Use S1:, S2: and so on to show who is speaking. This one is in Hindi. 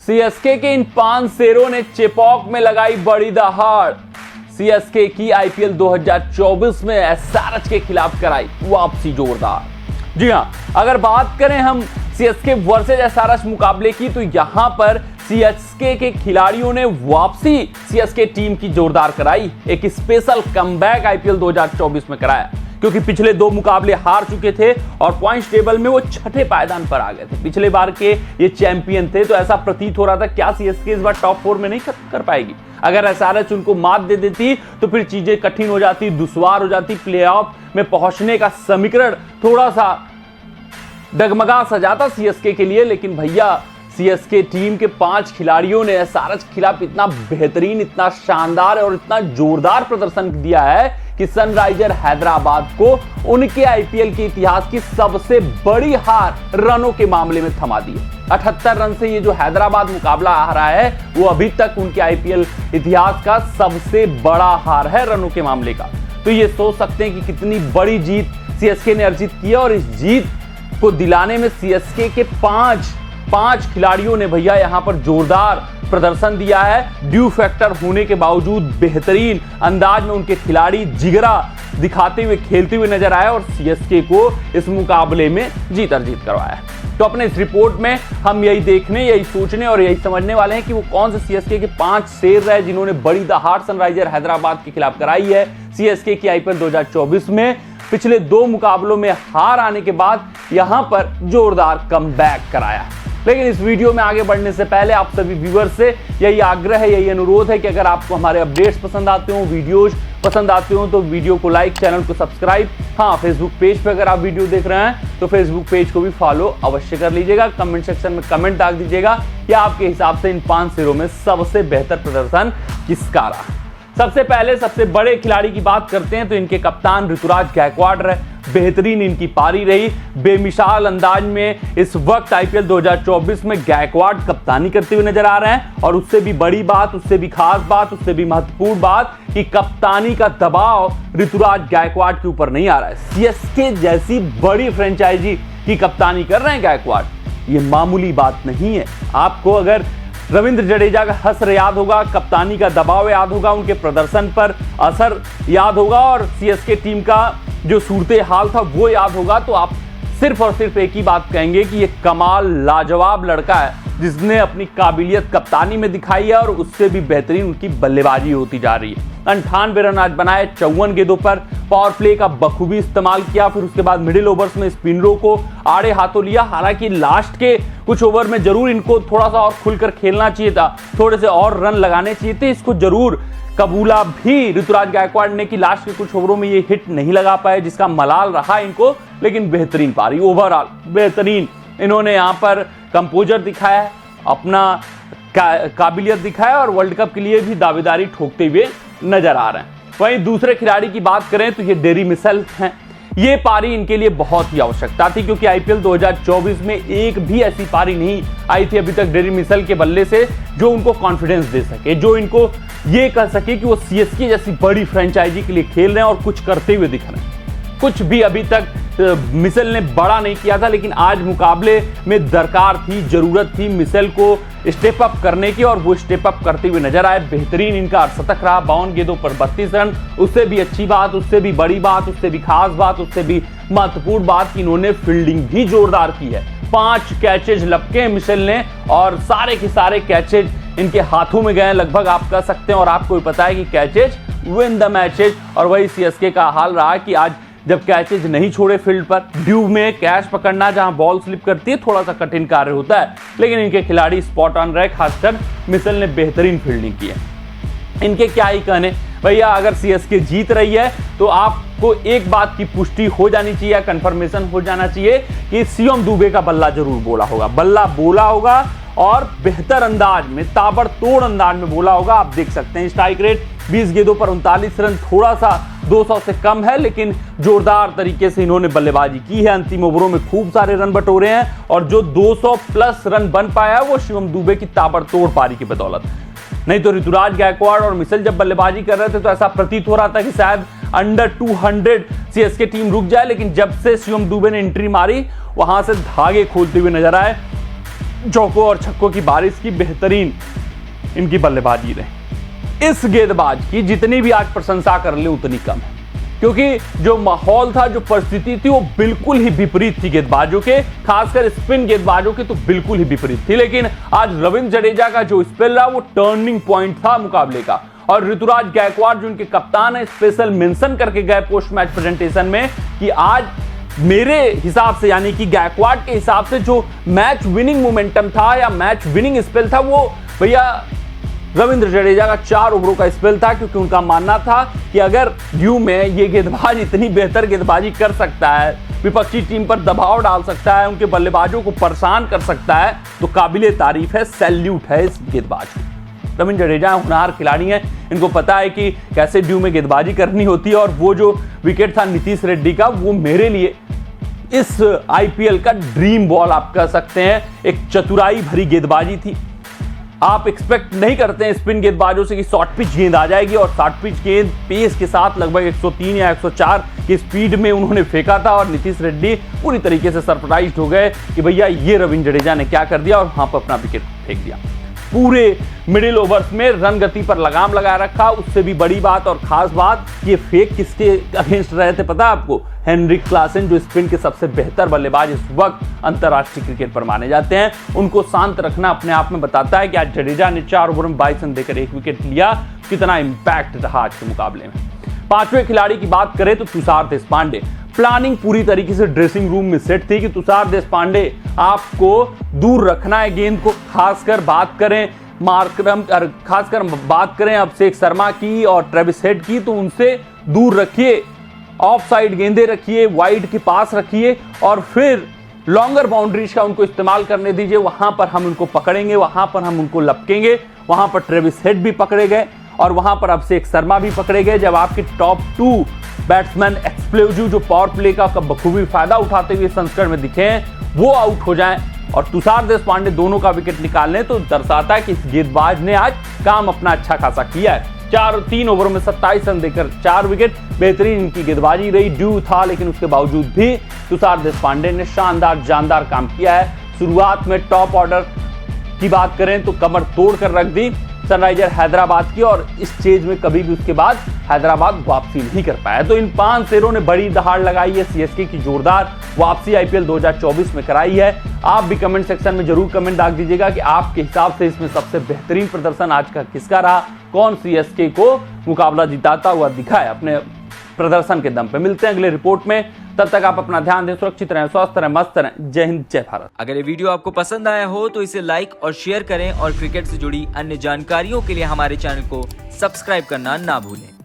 S1: सीएसके के इन 5 शेरों ने चेपॉक में लगाई बड़ी दहाड़। सीएसके की आईपीएल 2024 में एसआरएच के खिलाफ कराई वापसी जोरदार। जी हां, अगर बात करें हम सीएसके वर्सेस एसआरएच मुकाबले की, तो यहां पर सीएसके के खिलाड़ियों ने वापसी सीएसके टीम की जोरदार कराई। एक स्पेशल कमबैक आईपीएल 2024 में कराया, क्योंकि पिछले 2 मुकाबले हार चुके थे और पॉइंट्स टेबल में वो छठे पायदान पर आ गए थे। पिछले बार के ये चैंपियन थे, तो ऐसा प्रतीत हो रहा था क्या सीएसके इस बार टॉप 4 में नहीं कर पाएगी। अगर एसआरएच उनको मात दे देती तो फिर चीजें कठिन हो जाती, दुश्वार हो जाती, प्लेऑफ में पहुंचने का समीकरण थोड़ा सा डगमगा सा जाता सीएसके के लिए। लेकिन भैया, सीएसके टीम के 5 खिलाड़ियों ने एसआरएच के खिलाफ इतना बेहतरीन, इतना शानदार और इतना जोरदार प्रदर्शन दिया है कि सनराइजर हैदराबाद को उनके आईपीएल के इतिहास की सबसे बड़ी हार रनों के मामले में थमा दी है। 78 रन से ये जो हैदराबाद मुकाबला आ रहा है, वो अभी तक उनके आईपीएल इतिहास का सबसे बड़ा हार है रनों के मामले का। तो ये सोच सकते हैं कि कितनी बड़ी जीत सीएसके ने अर्जित की है। और इस जीत को दिलाने में सीएसके के 5 खिलाड़ियों ने भैया यहां पर जोरदार प्रदर्शन दिया है। ड्यू फैक्टर होने के बावजूद बेहतरीन अंदाज में उनके खिलाड़ी जिगरा दिखाते हुए खेलते हुए नजर आए और सीएसके को इस मुकाबले में जीत अर्जित करवाया। तो अपने इस रिपोर्ट में हम यही देखने, यही सोचने और यही समझने वाले हैं कि वो कौन से सीएसके के 5 शेर रहे जिन्होंने बड़ी दहाड़ सनराइजर हैदराबाद के खिलाफ कराई है। सीएसके की आईपीएल 2024 में पिछले 2 मुकाबलों में हार आने के बाद यहां पर जोरदार कमबैक कराया। लेकिन इस वीडियो में आगे बढ़ने से पहले आप सभी व्यूअर्स से यही आग्रह है, यही अनुरोध है कि अगर आपको हमारे अपडेट्स पसंद आते हो, वीडियोज पसंद आते हो, तो वीडियो को लाइक, चैनल को सब्सक्राइब। हाँ, फेसबुक पेज पे अगर आप वीडियो देख रहे हैं तो फेसबुक पेज को भी फॉलो अवश्य कर लीजिएगा। कमेंट सेक्शन में कमेंट डाल दीजिएगा कि आपके हिसाब से इन 5 शेरों में सबसे बेहतर प्रदर्शन किसका रहा। सबसे पहले सबसे बड़े खिलाड़ी की बात करते हैं तो इनके कप्तान ऋतुराज गायकवाड़ रहे। बेहतरीन इनकी पारी रही। बेमिसाल अंदाज में इस वक्त आईपीएल 2024 में गायकवाड़ कप्तानी करते हुए नजर आ रहे हैं। और उससे भी बड़ी बात, उससे भी खास बात, उससे भी महत्वपूर्ण बात कि कप्तानी का दबाव ऋतुराज गायकवाड़ के ऊपर नहीं आ रहा है। सीएसके जैसी बड़ी फ्रेंचाइजी की कप्तानी कर रहे हैं गायकवाड़, ये मामूली बात नहीं है। आपको अगर रविंद्र जडेजा का हसर याद होगा, कप्तानी का दबाव याद होगा, उनके प्रदर्शन पर असर याद होगा और सीएसके टीम का जो सूरते हाल था वो याद होगा, तो आप सिर्फ और सिर्फ एक ही बात कहेंगे कि ये कमाल लाजवाब लड़का है जिसने अपनी काबिलियत कप्तानी में दिखाई है और उससे भी बेहतरीन उनकी बल्लेबाजी होती जा रही है। 98 रन आज बनाए 54 गेंदों पर, पावर प्ले का बखूबी इस्तेमाल किया। फिर उसके बाद मिडिल ओवर्स में स्पिनरों को आड़े हाथों लिया। हालांकि लास्ट के कुछ ओवर में जरूर इनको थोड़ा सा और खुलकर खेलना चाहिए था, थोड़े से और रन लगाने चाहिए थे। इसको जरूर कबूला भी ऋतुराज गायकवाड़ ने कि लास्ट के कुछ ओवरों में ये हिट नहीं लगा पाए, जिसका मलाल रहा इनको। लेकिन बेहतरीन पारी, ओवरऑल बेहतरीन इन्होंने यहाँ पर कंपोजर दिखाया है, अपना काबिलियत दिखाया और वर्ल्ड कप के लिए भी दावेदारी ठोकते हुए नजर आ रहे हैं। वहीं दूसरे खिलाड़ी की बात करें तो ये डेरी मिशेल हैं। ये पारी इनके लिए बहुत ही आवश्यकता थी, क्योंकि आईपीएल 2024 में एक भी ऐसी पारी नहीं आई थी अभी तक डेरी मिशेल के बल्ले से जो उनको कॉन्फिडेंस दे सके, जो इनको ये कह सके कि वो सीएसके जैसी बड़ी फ्रेंचाइजी के लिए खेल रहे हैं और कुछ करते हुए दिख रहे हैं। कुछ भी अभी तक मिशेल ने बड़ा नहीं किया था, लेकिन आज मुकाबले में दरकार थी, जरूरत थी मिशेल को स्टेप अप करने की और वो स्टेप अप करते हुए नजर आए। बेहतरीन इनका अर्धशतक रहा, 52 गेंदों पर 32 रन। उससे भी अच्छी बात, उससे भी बड़ी बात, उससे भी खास बात, उससे भी महत्वपूर्ण बात कि इन्होंने फील्डिंग भी जोरदार की है। 5 कैचेज लपके मिशेल ने और सारे के सारे कैचेज इनके हाथों में गए लगभग, आप कह सकते हैं। और आपको भी पता है कि कैचेज विन द मैचेज, और वही सीएसके का हाल रहा कि आज जब कैचेज नहीं छोड़े फील्ड पर, ड्यू में कैच पकड़ना जहां बॉल स्लिप करती है थोड़ा सा कठिन कार्य होता है, लेकिन इनके खिलाड़ी स्पॉट ऑन रहे। खासकर मिशेल ने बेहतरीन फील्डिंग की है। इनके क्या ही कहने भैया, अगर सीएसके जीत रही है तो आपको एक बात की पुष्टि हो जानी चाहिए, कंफर्मेशन हो जाना चाहिए कि शिवम दुबे का बल्ला जरूर बोला होगा और बेहतर अंदाज में, ताबड़तोड़ अंदाज में बोला होगा। आप देख सकते हैं स्ट्राइक रेट 20 गेंदों पर 39 रन, थोड़ा सा 200 से कम है, लेकिन जोरदार तरीके से इन्होंने बल्लेबाजी की है। अंतिम ओवरों में खूब सारे रन बटोरे हैं और जो 200 प्लस रन बन पाया वो शिवम दुबे की ताबड़तोड़ पारी की बदौलत। नहीं तो ऋतुराज गायकवाड़ और मिशेल जब बल्लेबाजी कर रहे थे तो ऐसा प्रतीत हो रहा था कि शायद अंडर 200 सीएसके टीम रुक जाए, लेकिन जब से शिवम दुबे ने एंट्री मारी वहां से धागे खोलते हुए नजर आए। चौकों और छक्कों की बारिश की बेहतरीन इनकी बल्लेबाजी रही। इस गेंदबाज की जितनी भी आज प्रशंसा कर ले उतनी कम है, क्योंकि जो माहौल था, जो परिस्थिति थी, वो बिल्कुल ही विपरीत थी गेंदबाजों के, खासकर स्पिन गेंदबाजों के तो बिल्कुल ही विपरीत थी। लेकिन आज रविंद्र जडेजा का जो स्पेल रहा वो टर्निंग पॉइंट था मुकाबले का। और ऋतुराज गायकवाड़ जो उनके कप्तान है, स्पेशल मेंशन करके गए पोस्ट मैच प्रेजेंटेशन में कि आज मेरे हिसाब से, यानी कि गायकवाड़ के हिसाब से जो मैच विनिंग मोमेंटम था या मैच विनिंग स्पेल था वो भैया रविंद्र जडेजा का 4 ओवरों का स्पेल था, क्योंकि उनका मानना था कि अगर ड्यू में ये गेंदबाज इतनी बेहतर गेंदबाजी कर सकता है, विपक्षी टीम पर दबाव डाल सकता है, उनके बल्लेबाजों को परेशान कर सकता है, तो काबिले तारीफ है, सैल्यूट है इस गेंदबाज को। रविंद्र जडेजा होनहार खिलाड़ी हैं, इनको पता है कि कैसे ड्यू में गेंदबाजी करनी होती है। और वो जो विकेट था नीतीश रेड्डी का, वो मेरे लिए इस आईपीएल का ड्रीम बॉल आप कह सकते हैं। एक चतुराई भरी गेंदबाजी थी। आप एक्सपेक्ट नहीं करते हैं स्पिन गेंदबाजों से कि शॉर्ट पिच गेंद आ जाएगी, और शॉर्ट पिच गेंद पेस के साथ लगभग 103 या 104 की स्पीड में उन्होंने फेंका था। और नीतीश रेड्डी पूरी तरीके से सरप्राइज्ड हो गए कि भैया ये रविंद्र जडेजा ने क्या कर दिया, और वहां पर अपना विकेट फेंक दिया। पूरे मिडिल ओवर्स में रन गति पर लगाम लगा रखा। उससे भी बड़ी बात और खास बात, ये फेक किसके अगेंस्ट रहे थे पता है आपको? हेनरिक क्लासन, जो स्पिन के सबसे बेहतर बल्लेबाज इस वक्त अंतर्राष्ट्रीय क्रिकेट पर माने जाते हैं। उनको शांत रखना अपने आप में बताता है कि आज जडेजा ने 4 ओवर में 22 रन देकर 1 विकेट लिया, कितना इंपैक्ट रहा आज के मुकाबले में। 5वें खिलाड़ी की बात करें तो तुषार देशपांडे। प्लानिंग पूरी तरीके से ड्रेसिंग रूम में सेट थी कि तुषार देशपांडे आपको दूर रखना है गेंद को। खासकर बात करें अभिषेक शर्मा की और ट्रेविस हेड की, तो उनसे दूर रखिए, ऑफ साइड गेंदें रखिए, वाइड के पास रखिए, और फिर लॉन्गर बाउंड्रीज का उनको इस्तेमाल करने दीजिए। वहां पर हम उनको पकड़ेंगे, वहां पर हम उनको लपकेंगे। वहां पर ट्रेविस हेड भी पकड़े गए और वहां पर अभिषेक शर्मा भी पकड़े गए। जब आपके टॉप 2 बैट्समैन एक्सप्लोजिव जो पावर प्ले का बखूबी फायदा उठाते हुए संस्करण में दिखे हैं, वो आउट हो जाएं और तुषार देशपांडे दोनों का विकेट निकालने, तो दर्शाता है कि इस गेंदबाज ने आज काम अपना अच्छा खासा किया है। 3 ओवरों में 27 रन देकर 4 विकेट, बेहतरीन इनकी गेंदबाजी रही। ड्यू था, लेकिन उसके बावजूद भी तुषार देशपांडे ने शानदार जानदार काम किया है। शुरुआत में टॉप ऑर्डर की बात करें तो कमर तोड़ कर रख दी सनराइजर हैदराबाद की, और इस स्टेज में कभी भी उसके बाद हैदराबाद वापसी नहीं कर पाया। तो इन 5 शेरों ने बड़ी दहाड़ लगाई है, सीएसके की जोरदार वापसी आईपीएल 2024 में कराई है। आप भी कमेंट सेक्शन में जरूर कमेंट डाल दीजिएगा कि आपके हिसाब से इसमें सबसे बेहतरीन प्रदर्शन आज का किसका रहा, कौन सीएसके को मुकाबला जिताता हुआ दिखा है अपने प्रदर्शन के दम पे। मिलते हैं अगले रिपोर्ट में, तब तक आप अपना ध्यान दें, सुरक्षित रहें, स्वस्थ रहें, मस्त रहें। जय हिंद, जय भारत।
S2: अगर ये वीडियो आपको पसंद आया हो तो इसे लाइक और शेयर करें, और क्रिकेट से जुड़ी अन्य जानकारियों के लिए हमारे चैनल को सब्सक्राइब करना ना भूलें।